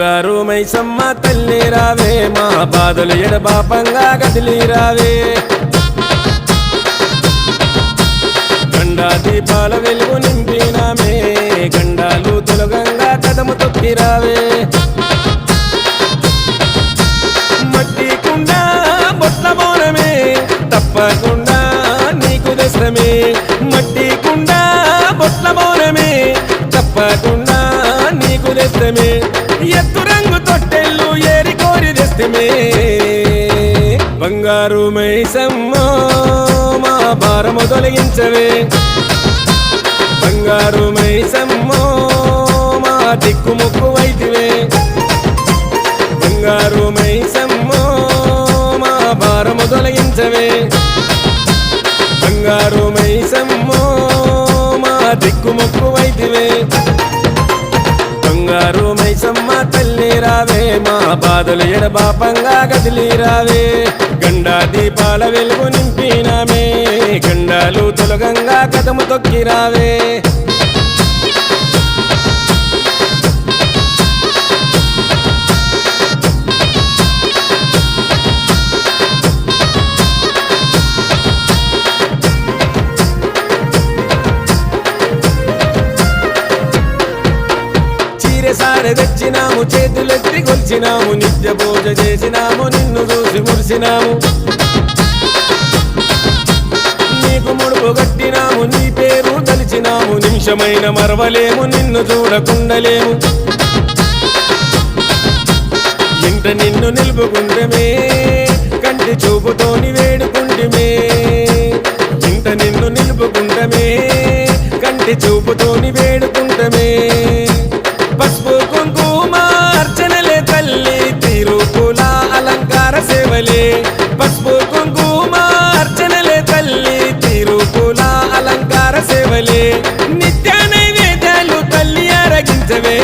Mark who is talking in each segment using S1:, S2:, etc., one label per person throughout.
S1: బంగారు మైసమ్మ తల్లి రావే మా బాధలు ఎడబాపంగా కదిలి రావే గండా దీపాల వెలుగు నింపినామే గండాలు తొలగంగా కదము తొక్కి రావే మట్టి కుండ బొట్ల బోనమే తప్పకుండా నీకు దశమే మట్టి కుండ బొట్ల బోనమే తప్పకుండా నీకు దశమే ఎత్తు రంగు తొట్టెళ్ళు ఏరి కోరి దస్తమే బంగారు మైసమ్మ మా భారము తొలగించవే బంగారు మైసమ్మ మా దిక్కు ముక్కు వైతివే బంగారు మైసమ్మ మా భారము తొలగించవే బంగారు మైసమ్మ మా దిక్కు ముక్కు వైతివే బంగారు మైసమ్మ తల్లి రావే మా బాధలు ఎడబాపంగా కదిలి రావే గండా దీపాల వెలుగు నింపినామే గండాలు తొలగంగా కదము తొక్కి రావే సారె తెచ్చినాము చేతులెత్తి కొలిచినాము నిత్య పూజ చేసినాము నిన్ను చూసి మురిసినాము నీకు ముడుపు కట్టినాము నీ పేరు తలిచినాము నిమిషమైన మరవలేము నిన్ను చూడకుండలేము ఇంట నిన్ను నిలుపుకుంటమే కంటి చూపుతోని వేడుకుంటమే ఇంట నిన్ను నిలుపుకుంటమే కంటి చూపుతోని వేడుకుంటమే పసుపు కుంకుమ అర్చనలే తల్లి తిరుపుల అలంకార సేవలే పసుపు కుంకుమ అర్చనలే తల్లి తిరుపుల అలంకార సేవలే నిత్య నైవేద్యాలు తల్లి ఆరగించవే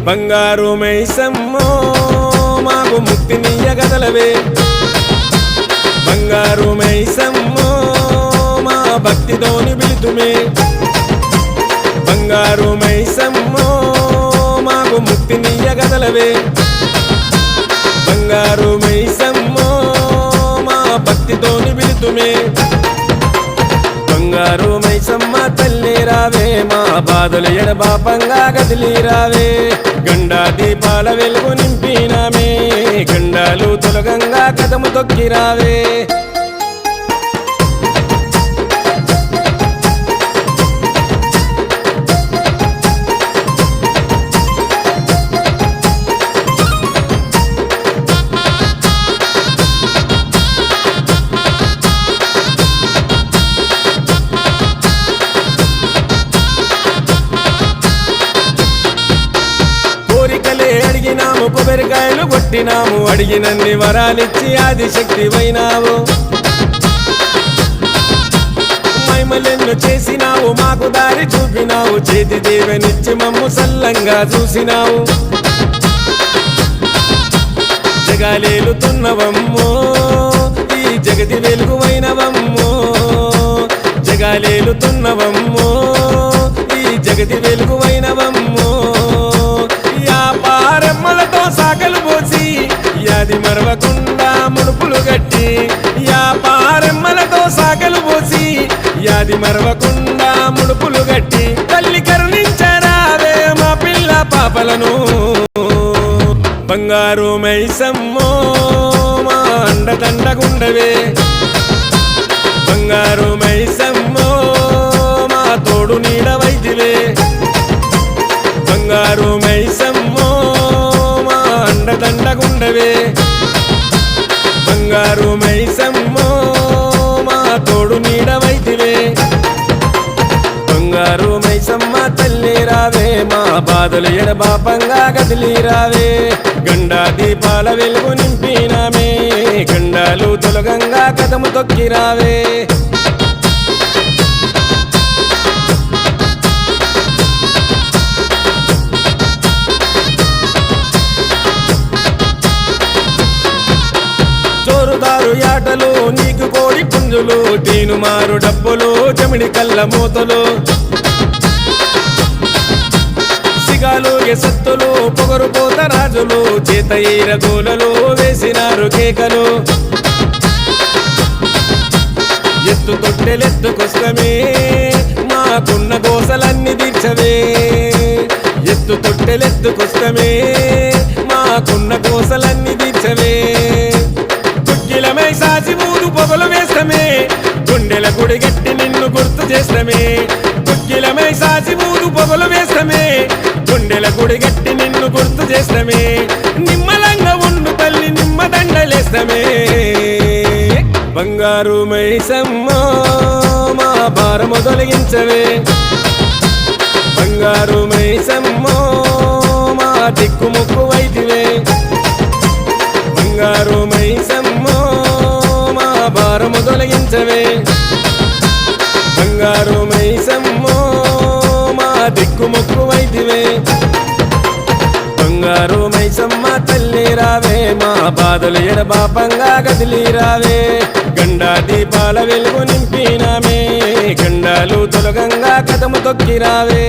S1: బంగారు మైసమ్మ మాకు ముక్తినియ్యగదలవే బంగారు మైసమ్మ మా భక్తితోని పిలుతుమే బంగారు మైసమ్మ మాకు ముక్తినియ్యగదలవే బంగారు మైసమ్మ మా భక్తితోని పిలుతుమే బంగారు మైసమ్మ తల్లి రావే మా బాధలు ఎడబాపంగా కదిలి రావే గండా దీపాల వెలుగు నింపినామే గండాలు తొలగంగా కదము తొక్కి రావే అడిగినాము కొబ్బరికాయలు కొట్టినాము అడిగినన్ని వరాలిచ్చి ఆదిశక్తి వైనావు మైమలెన్ను చేసినావు మాకు దారి చూపినావు చేతి దేవనిచ్చి మమ్ము సల్లంగా చూసినావు జగాలేలుతున్నవమ్మో ఈ జగతి వెలుగువైనవమ్మో జగాలేలుతున్నవమ్మో ఈ జగతి వెలుగువైనవమ్మో పారెమ్మలతో సాగలు పోసి యాది మరవకుండా ముడుపులు గట్టి పారెమ్మలతో సాగలు పోసి యాది మరవకుండా ముడుపులు గట్టి తల్లి కరుణించరావే మా పిల్ల పాపలను బంగారు మైసమ్మ మా అండదండగుండవే బంగారు మైసమ్మ మా తోడు నీడ వైద్యవే బంగారు మైసమ్మ మా అండదండగుండవే బంగారు మైసమ్మ మా తోడు నీడ వైద్యవే బంగారు మైసమ్మ తల్లి రావే మా బాధలు ఎడబాపంగా కదిలి రావే గండా దీపాల వెలుగు నింపినామే గండాలు తొలగంగా కదము తొక్కి రావే చోరుదారు యాటలు నీకు కోడి పుంజులు తీనుమారు డబ్బులు జమిడి కళ్ళ మూతలు ఉరిగాలు ఎసత్తులు పొగరు పోత రాజులు చేత ఈరగోలలు వేసినారు కేకలు ఎత్తు తొట్టెలెత్తుకొస్తమే మాకున్న గోసలన్నీ తీర్చవే ఎత్తు తొట్టెలెత్తుకొస్తమే మాకున్న గోసలన్నీ తీర్చవే తుక్కిలమై సాసి మూడు పొగలు వేస్తమే గుండెల గుడి గట్టి నిన్ను గుర్తు చేస్తమే తుక్కిలమై సాసి మూడు పొగలు వేస్తమే గుండెల గుడి గట్టి నిన్ను గుర్తు చేస్తమే నిమ్మలంగా ఉండు తల్లి నిమ్మదండలేస్తమే బంగారు మైసమ్మ మా భారము తొలగించవే బంగారు మైసమ్మ మా దిక్కుముక్కు వైదివే బంగారు మైసమ్మ మా భారము తొలగించవే బంగారు మైసమ్మ మా దిక్కుముక్కు వైదివే బంగారు మైసమ్మ తల్లి రావే మా బాధలు ఎడబాపంగా కదిలి రావే గండా దీపాల వెలుగు నింపినామే గండాలు తొలగంగా కదము తొక్కి రావే